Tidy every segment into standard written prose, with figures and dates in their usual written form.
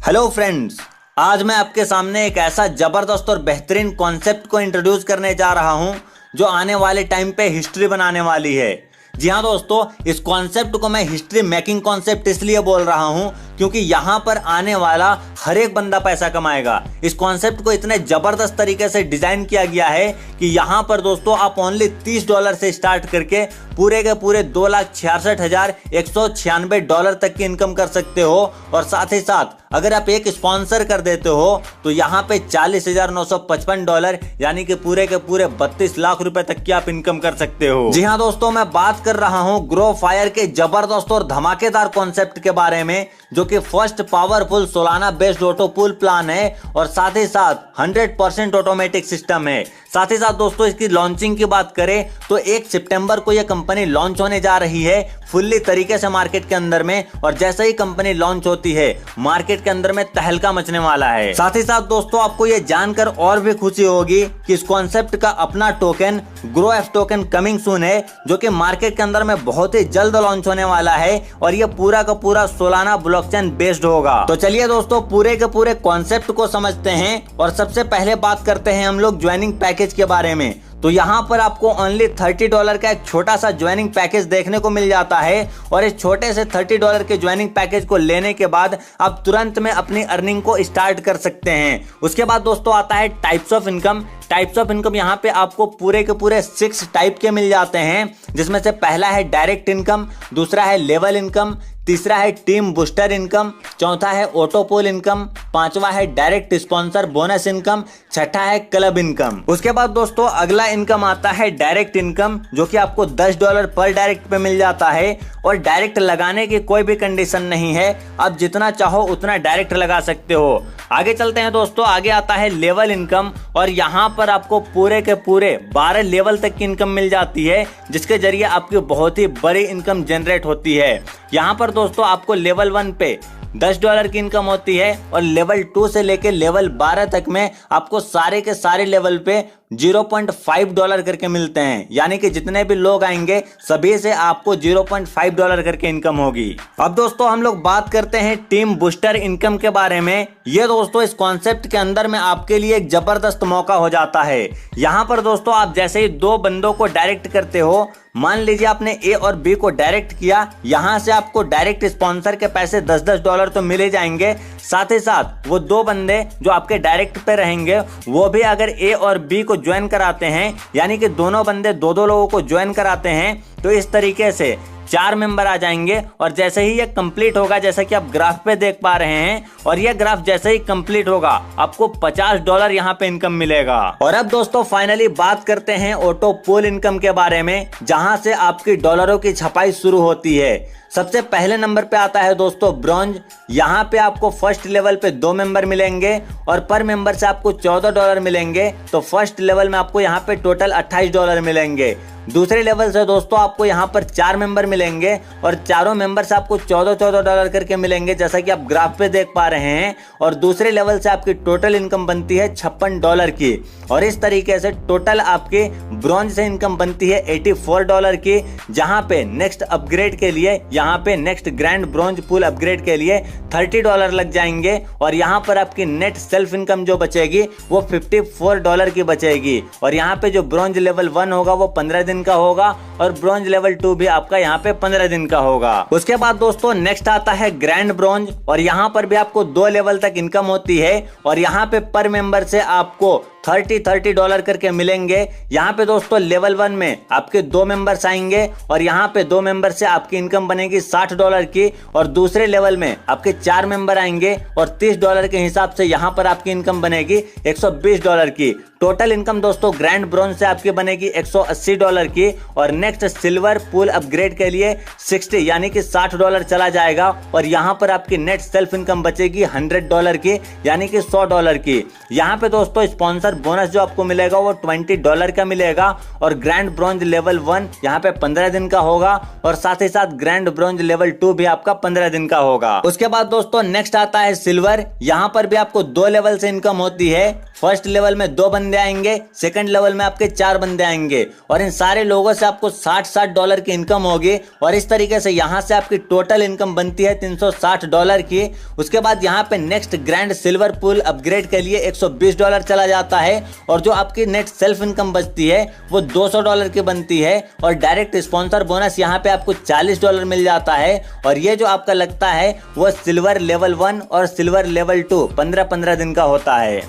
Hello friends, आज मैं आपके सामने एक ऐसा जबरदस्त और बेहतरीन कॉन्सेप्ट को इंट्रोड्यूस करने जा रहा हूं जो आने वाले टाइम पे हिस्ट्री बनाने वाली है। जी हाँ दोस्तों, इस कॉन्सेप्ट को मैं हिस्ट्री मेकिंग कॉन्सेप्ट इसलिए बोल रहा हूं क्योंकि यहाँ पर आने वाला हर एक बंदा पैसा कमाएगा। इस कॉन्सेप्ट को इतने जबरदस्त तरीके से डिजाइन किया गया है कि यहाँ पर दोस्तों आप ओनली $30 से स्टार्ट करके पूरे के पूरे $2,66,196 तक की इनकम कर सकते हो। और साथ ही साथ अगर आप एक स्पॉन्सर कर देते हो तो यहाँ पे $40,955 यानी कि पूरे के पूरे 32 लाख रुपए तक की आप इनकम कर सकते हो। जी हाँ दोस्तों, मैं बात कर रहा हूँ ग्रो फायर के जबरदस्त और धमाकेदार कॉन्सेप्ट के बारे में, जो कि first powerful Solana based auto pool plan है और साथ ही साथ 100% ऑटोमेटिक सिस्टम है। साथ ही साथ दोस्तों इसकी लॉन्चिंग की बात करें तो 1 सितंबर को यह कंपनी लॉन्च होने जा रही है फुल्ली तरीके से मार्केट के अंदर में। और जैसे ही कंपनी लॉन्च होती है मार्केट के अंदर में तहलका मचने वाला है। साथ ही साथ दोस्तों आपको यह जानकर और भी खुशी होगी कि इस कॉन्सेप्ट का अपना token grow F token coming soon है, जो कि मार्केट के अंदर में बहुत ही जल्द लॉन्च होने वाला है और यह पूरा का पूरा सोलाना ब्लॉकचेन बेस्ड होगा। तो चलिए दोस्तों पूरे के पूरे कॉन्सेप्ट को समझते हैं और सबसे पहले बात करते हैं हम लोग ज्वाइनिंग पैकेज के बारे में। तो यहाँ पर आपको ओनली $30 का एक छोटा सा ज्वाइनिंग पैकेज देखने को मिल जाता है और इस छोटे से $30 के ज्वाइनिंग पैकेज को लेने के बाद आप तुरंत में अपनी अर्निंग को स्टार्ट कर सकते हैं। उसके बाद दोस्तों आता है types of income. Types of income यहाँ पे आपको पूरे के पूरे 6 टाइप के मिल जाते हैं, जिसमें से पहला है डायरेक्ट इनकम, दूसरा है लेवल इनकम, तीसरा है टीम बूस्टर इनकम, चौथा है ऑटो पोल इनकम, पांचवा है डायरेक्ट स्पॉन्सर बोनस इनकम, छठा है क्लब इनकम। उसके बाद दोस्तों अगला इनकम आता है डायरेक्ट इनकम, जो कि आपको $10 पर डायरेक्ट पे मिल जाता है और डायरेक्ट लगाने की कोई भी कंडीशन नहीं है, आप जितना चाहो उतना डायरेक्ट लगा सकते हो। आगे चलते हैं दोस्तों, आगे आता है लेवल इनकम और यहाँ पर आपको पूरे के पूरे 12 लेवल तक की इनकम मिल जाती है, जिसके जरिए आपकी बहुत ही बड़ी इनकम जनरेट होती है। यहाँ पर दोस्तों आपको लेवल 1 पे $10 की इनकम होती है और लेवल 2 से लेके लेवल 12 तक में आपको सारे के सारे लेवल पे $0.5 करके मिलते हैं, यानी कि जितने भी लोग आएंगे सभी से आपको $0.5 करके इनकम होगी। अब दोस्तों हम लोग बात करते हैं टीम बूस्टर इनकम के बारे में। ये दोस्तों इस कॉन्सेप्ट के अंदर में आपके लिए एक जबरदस्त मौका हो जाता है। यहाँ पर दोस्तों आप जैसे ही 2 बंदों को डायरेक्ट करते हो, मान लीजिए आपने ए और बी को डायरेक्ट किया, यहाँ से आपको डायरेक्ट स्पॉन्सर के पैसे $10 तो मिले जाएंगे। साथ ही साथ वो 2 बंदे जो आपके डायरेक्ट पे रहेंगे वो भी अगर ए और बी को ज्वाइन कराते हैं, यानी कि दोनों बंदे 2-2 लोगों को ज्वाइन कराते हैं, तो इस तरीके से 4 मेंबर आ जाएंगे। और जैसे ही ये कंप्लीट होगा, जैसा कि आप ग्राफ पे देख पा रहे हैं, और ये ग्राफ जैसे ही कंप्लीट होगा आपको $50 यहाँ पे इनकम मिलेगा। और अब दोस्तों फाइनली बात करते हैं ऑटो पोल इनकम के बारे में, जहां से आपकी डॉलरों की छपाई शुरू होती है। सबसे पहले नंबर पे आता है दोस्तों ब्रॉन्ज। यहाँ पे आपको फर्स्ट लेवल पे 2 मेंबर मिलेंगे और पर मेंबर से आपको $14 मिलेंगे, तो फर्स्ट लेवल में आपको यहाँ पे टोटल $28 मिलेंगे। दूसरे लेवल से दोस्तों आपको यहाँ पर 4 मेंबर मिलेंगे और चारों मेंबर से आपको $14 करके मिलेंगे, जैसा कि आप ग्राफ पे देख पा रहे हैं। और दूसरे लेवल से आपकी टोटल इनकम बनती है $56 की। और इस तरीके से टोटल आपकी ब्रॉन्ज से इनकम बनती है $84 की, जहां पे नेक्स्ट अपग्रेड के लिए, यहाँ पे next grand bronze pool upgrade के लिए $30 लग जाएंगे। और यहाँ पर आपकी नेट सेल्फ इनकम जो बचेगी वो $54 की बचेगी। और यहाँ पे जो ब्रॉन्ज लेवल 1 होगा वो 15 दिन का होगा और ब्रॉन्ज लेवल 2 भी आपका यहाँ पे 15 दिन का होगा। उसके बाद दोस्तों नेक्स्ट आता है ग्रैंड ब्रॉन्ज और यहाँ पर भी आपको 2 लेवल तक इनकम होती है और यहाँ पे पर मेंबर से आपको $30 करके मिलेंगे। यहाँ पे दोस्तों लेवल 1 में आपके 2 मेंबर्स आएंगे और यहाँ पे 2 मेंबर से आपकी इनकम बनेगी $60 की। और दूसरे लेवल में आपके 4 मेंबर आएंगे और $30 के हिसाब से यहाँ पर आपकी इनकम बनेगी $120 की। टोटल इनकम दोस्तों ग्रैंड ब्रॉन्ज से आपकी बनेगी $180 की। और नेक्स्ट सिल्वर पूल अपग्रेड के लिए 60 यानी कि $60 चला जाएगा और यहाँ पर आपकी नेट सेल्फ इनकम बचेगी $100 की, यानी कि $100 की। यहाँ पे दोस्तों स्पॉन्सर बोनस जो आपको मिलेगा वो $20 का मिलेगा और ग्रैंड ब्रॉन्ज लेवल 1 यहाँ पे 15 दिन का होगा और साथ ही साथ ग्रैंड ब्रॉन्ज लेवल 2 भी आपका 15 दिन का होगा। उसके बाद दोस्तों नेक्स्ट आता है सिल्वर। यहाँ पर भी आपको 2 लेवल से इनकम होती है। फर्स्ट लेवल में 2 बंदे आएंगे, सेकंड लेवल में आपके 4 बंदे आएंगे और इन सारे लोगों से आपको $60 की इनकम होगी और इस तरीके से यहां से आपकी टोटल इनकम बनती है $360 की। उसके बाद यहां पे next grand silver pool upgrade के लिए $120 चला जाता है और जो आपकी नेट सेल्फ इनकम बचती है वो $200 की बनती है और डायरेक्ट स्पॉन्सर बोनस यहां पे आपको $40 मिल जाता है और ये जो आपका लगता है वो सिल्वर लेवल 1 और सिल्वर लेवल 2 15-15 दिन का होता है।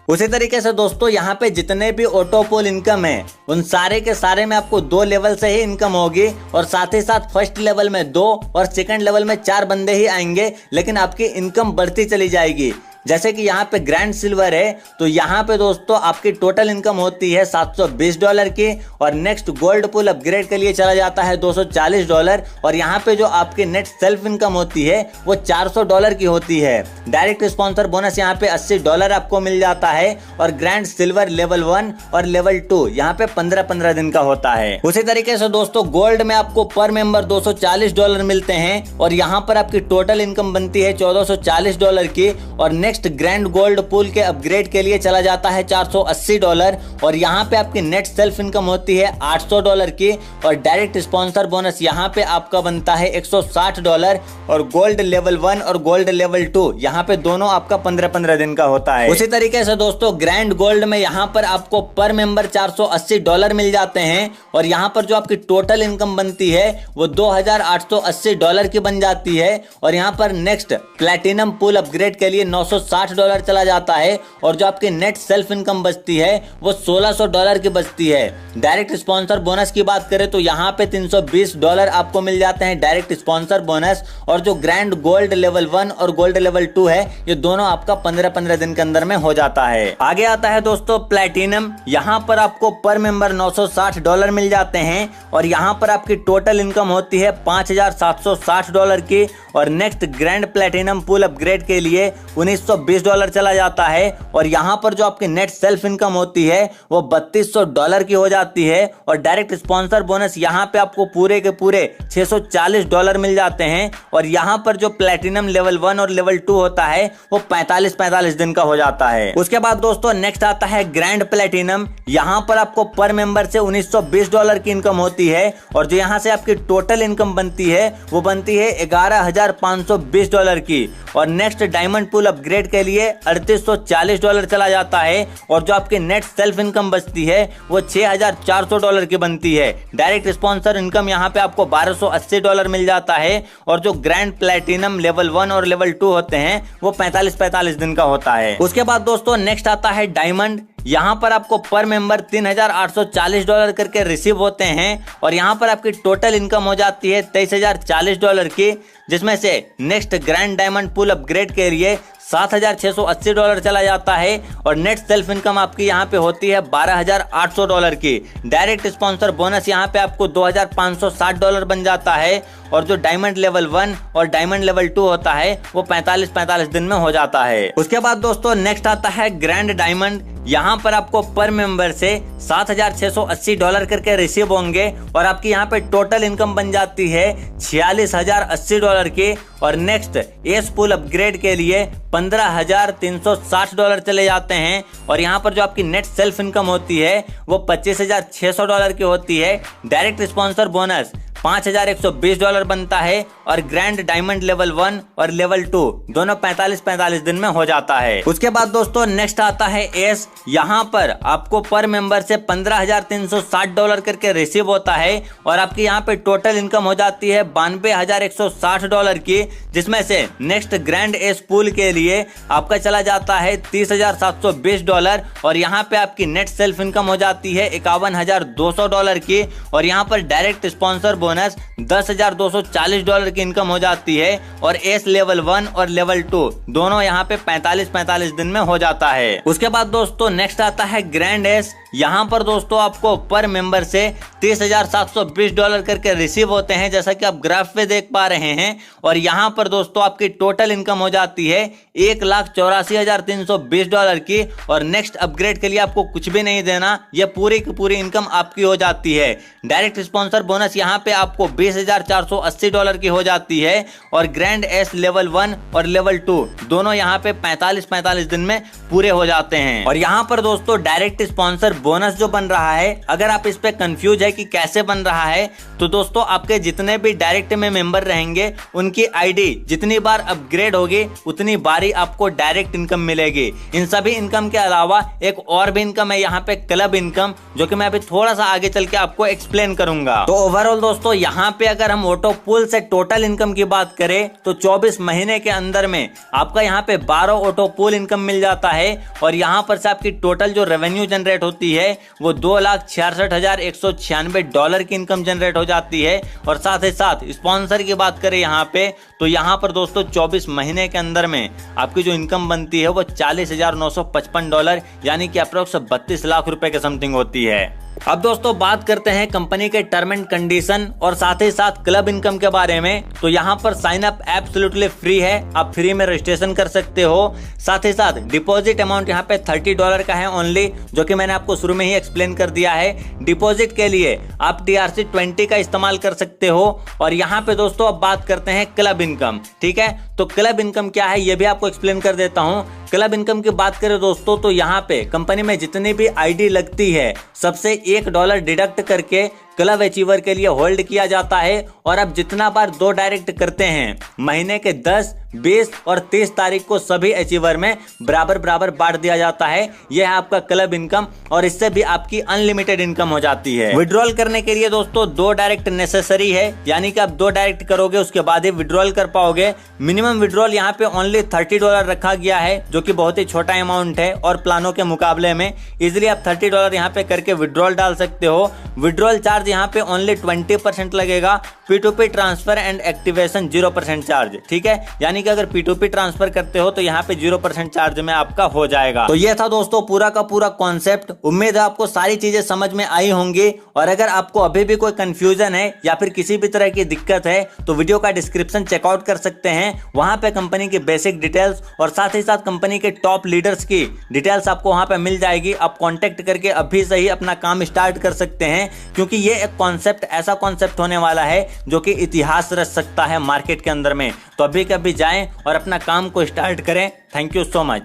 उसी तरीके से दोस्तों यहाँ पे जितने भी ऑटो पोल इनकम है उन सारे के सारे में आपको 2 लेवल से ही इनकम होगी और साथ ही साथ फर्स्ट लेवल में 2 और सेकंड लेवल में 4 बंदे ही आएंगे, लेकिन आपकी इनकम बढ़ती चली जाएगी। जैसे कि यहाँ पे ग्रैंड सिल्वर है तो यहाँ पे दोस्तों आपकी टोटल इनकम होती है $720 की और नेक्स्ट गोल्ड पूल अपग्रेड के लिए चला जाता है $240 और यहाँ पे जो आपकी नेट सेल्फ इनकम होती है वो $400 की होती है। डायरेक्ट स्पॉन्सर बोनस यहाँ पे $80 आपको मिल जाता है और ग्रैंड सिल्वर लेवल 1 और लेवल 2 यहाँ पे 15-15 दिन का होता है। उसी तरीके से दोस्तों गोल्ड में आपको पर मेंबर $240 मिलते हैं और यहाँ पर आपकी टोटल इनकम बनती है $1440 की और नेक्स्ट ग्रैंड गोल्ड पूल के अपग्रेड के लिए चला जाता है $480 और यहाँ पे आपकी नेट सेल्फ इनकम होती है $800 की और डायरेक्ट स्पॉन्सर बोनस यहाँ पे आपका बनता है $160 और गोल्ड लेवल 1 और गोल्ड लेवल 2 यहाँ पे दोनों आपका 15-15 दिन का होता है। उसी तरीके से दोस्तों ग्रैंड गोल्ड में यहाँ पर आपको पर मेंबर $480 मिल जाते हैं और यहाँ पर जो आपकी टोटल इनकम बनती है वो $2880 की बन जाती है और यहाँ पर नेक्स्ट प्लैटिनम पूल अपग्रेड के लिए $960 चला जाता है और जो आपकी नेट सेल्फ इनकम बचती है वो $1600 की बचती है। डायरेक्ट स्पॉन्सर बोनस की बात करें तो यहाँ पे $320 आपको मिल जाते हैं डायरेक्ट स्पॉन्सर बोनस और जो ग्रैंड गोल्ड लेवल 1 और गोल्ड लेवल 2 है ये दोनों आपका 15-15 दिन के अंदर में हो जाता है। आगे आता है दोस्तों प्लैटिनम, यहाँ पर आपको पर मेंबर $960 मिल जाते हैं और यहाँ पर आपकी टोटल इनकम होती है $5760 की और next grand platinum pool upgrade के लिए $1920 चला जाता है और यहाँ पर जो आपकी नेट सेल्फ इनकम होती है वो $3200 की हो जाती है और डायरेक्ट स्पॉन्सर बोनस यहाँ पे आपको पूरे के पूरे $640 मिल जाते हैं और यहाँ पर जो प्लैटिनम लेवल 1 और लेवल 2 होता है वो 45-45 दिन का हो जाता है। उसके बाद दोस्तों नेक्स्ट आता है ग्रैंड प्लैटिनम, यहाँ पर आपको पर मेंबर से $1920 की इनकम होती है और जो यहाँ से आपकी टोटल इनकम बनती है वो बनती है $11520 की और नेक्स्ट डायमंड पूल अपग्रेड के लिए $3840 चला जाता है और जो आपकी नेट सेल्फ इनकम बचती है वो $6400 की बनती है। डायरेक्ट स्पॉन्सर इनकम यहाँ पे आपको $1280 मिल जाता है और जो ग्रैंड प्लैटिनम लेवल 1 और लेवल 2 होते हैं वो 45-45 दिन का होता है। उसके बाद दोस्तों नेक्स्ट आता है डायमंड, यहाँ पर आपको पर मेंबर $3840 करके रिसीव होते हैं और यहाँ पर आपकी टोटल इनकम हो जाती है $23040 की, जिसमें से next grand diamond pool upgrade के लिए $7680 चला जाता है और नेट सेल्फ इनकम आपकी यहाँ पे होती है $12800 की। डायरेक्ट स्पॉन्सर बोनस यहाँ पे आपको $2560 बन जाता है और जो डायमंड लेवल 1 और डायमंड लेवल 2 होता है वो 45-45 दिन में हो जाता है। उसके बाद दोस्तों नेक्स्ट आता है ग्रैंड डायमंड, यहाँ पर आपको पर मेंबर से $7680 करके रिसीव होंगे और आपकी यहाँ पे टोटल इनकम बन जाती है $46,080 की और नेक्स्ट एस पूल अपग्रेड के लिए $15,360 चले जाते हैं और यहाँ पर जो आपकी नेट सेल्फ इनकम होती है वो $25,600 की होती है। डायरेक्ट स्पॉन्सर बोनस $5120 बनता है और ग्रैंड डायमंड लेवल 1 और लेवल 2 दोनों 45-45 दिन में हो जाता है। उसके बाद दोस्तों नेक्स्ट आता है एस, यहाँ पर आपको पर मेंबर से $15,360 करके रिसीव होता है और आपकी यहाँ पे टोटल इनकम हो जाती है $92,160 की, जिसमें से नेक्स्ट ग्रैंड एस पूल के लिए आपका चला जाता है $30,720 और यहाँ पे आपकी नेट सेल्फ इनकम हो जाती है $51,200 की और यहाँ पर डायरेक्ट स्पॉन्सर बोनस $10,240 की इनकम हो जाती है और एस लेवल 1 और लेवल 2 दोनों यहाँ पे 45-45 दिन में हो जाता है। उसके बाद दोस्तों नेक्स्ट आता है ग्रैंड एस, यहाँ पर दोस्तों आपको पर मेंबर से $30,720 करके रिसीव होते हैं, जैसा कि आप ग्राफ पे देख पा रहे हैं और यहाँ पर दोस्तों आपकी टोटल इनकम हो जाती है $1,84,320 की और नेक्स्ट अपग्रेड के लिए आपको कुछ भी नहीं देना, ये पूरी की पूरी इनकम आपकी हो जाती है। डायरेक्ट स्पॉन्सर बोनस यहाँ पे आपको $20,480 की हो जाती है और ग्रैंड एस लेवल 1 और लेवल 2 दोनों यहाँ पे 45-45 दिन में पूरे हो जाते हैं। और यहाँ पर दोस्तों डायरेक्ट स्पॉन्सर बोनस जो बन रहा है, अगर आप इस पे कंफ्यूज है कि कैसे बन रहा है, तो दोस्तों आपके जितने भी डायरेक्ट में मेंबर रहेंगे उनकी आईडी जितनी बार अपग्रेड होगी उतनी बारी आपको डायरेक्ट इनकम मिलेगी। इन सभी इनकम के अलावा एक और भी इनकम है यहाँ पे, क्लब इनकम, जो कि मैं अभी थोड़ा सा आगे चल के आपको एक्सप्लेन करूंगा। तो ओवरऑल दोस्तों यहाँ पे अगर हम ऑटो पूल से टोटल इनकम की बात करें तो 24 महीने के अंदर में आपका यहाँ पे 12 ऑटो पूल इनकम मिल जाता है। और यहाँ पर से आपकी टोटल जो रेवेन्यू जनरेट होती है वो $2,66,196 की इनकम जनरेट हो जाती है। और साथ ही साथ स्पॉन्सर की बात करें यहाँ पे, तो यहाँ पर दोस्तों 24 महीने के अंदर में आपकी जो इनकम बनती है वो $40,955 यानी कि अप्रोक्स 32 लाख रुपए के समथिंग होती है। अब दोस्तों बात करते हैं कंपनी के टर्म एंड कंडीशन और साथ ही साथ क्लब इनकम के बारे में। तो यहाँ पर साइन अप एब्सोल्युटली फ्री है, आप फ्री में रजिस्ट्रेशन कर सकते हो। साथ ही साथ डिपॉजिट अमाउंट यहाँ पे $30 का है ओनली, जो कि मैंने आपको शुरू में ही एक्सप्लेन कर दिया है। डिपॉजिट के लिए आप TRC20 का इस्तेमाल कर सकते हो। और यहाँ पे दोस्तों अब बात करते हैं क्लब इनकम, ठीक है। तो क्लब इनकम क्या है ये भी आपको एक्सप्लेन कर देता हूँ। क्लब इनकम की बात करें दोस्तों तो यहाँ पे कंपनी में जितनी भी आईडी लगती है सबसे $1 डिडक्ट करके क्लब अचीवर के लिए होल्ड किया जाता है। और अब जितना बार 2 डायरेक्ट करते हैं महीने के 10, 20 और 30 तारीख को सभी अचीवर में बराबर बराबर बांट दिया जाता है। यह है आपका क्लब इनकम और इससे भी आपकी अनलिमिटेड इनकम हो जाती है। विड्रॉल करने के लिए दोस्तों 2 डायरेक्ट नेसेसरी है, यानी कि आप 2 डायरेक्ट करोगे उसके बाद ही विड्रॉल कर पाओगे। मिनिमम विड्रॉल यहाँ पे ओनली $30 रखा गया है, जो कि बहुत ही छोटा अमाउंट है और प्लानों के मुकाबले में। इजिली आप $30 यहाँ पे करके विड्रॉल डाल सकते हो। विड्रॉल चार्ज यहाँ पे ओनली 20% लगेगा। P2P transfer and activation 0% charge, ठीक है। यानी कि अगर P2P ट्रांसफर करते हो तो यहाँ पे 0% चार्ज में आपका हो जाएगा। तो ये था दोस्तों पूरा का पूरा कॉन्सेप्ट। उम्मीद है आपको सारी चीजें समझ में आई होंगी। और अगर आपको अभी भी कोई कंफ्यूजन है या फिर किसी भी तरह की दिक्कत है तो वीडियो का डिस्क्रिप्शन चेकआउट कर सकते हैं। वहां पे कंपनी की बेसिक डिटेल्स और साथ ही साथ कंपनी के टॉप लीडर्स की डिटेल्स आपको वहां पे मिल जाएगी। आप कॉन्टेक्ट करके अभी से ही अपना काम स्टार्ट कर सकते हैं, क्योंकि ये एक कॉन्सेप्ट ऐसा कॉन्सेप्ट होने वाला है जो कि इतिहास रच सकता है मार्केट के अंदर में। तो अभी कभी जाएं और अपना काम को स्टार्ट करें। Thank you so much.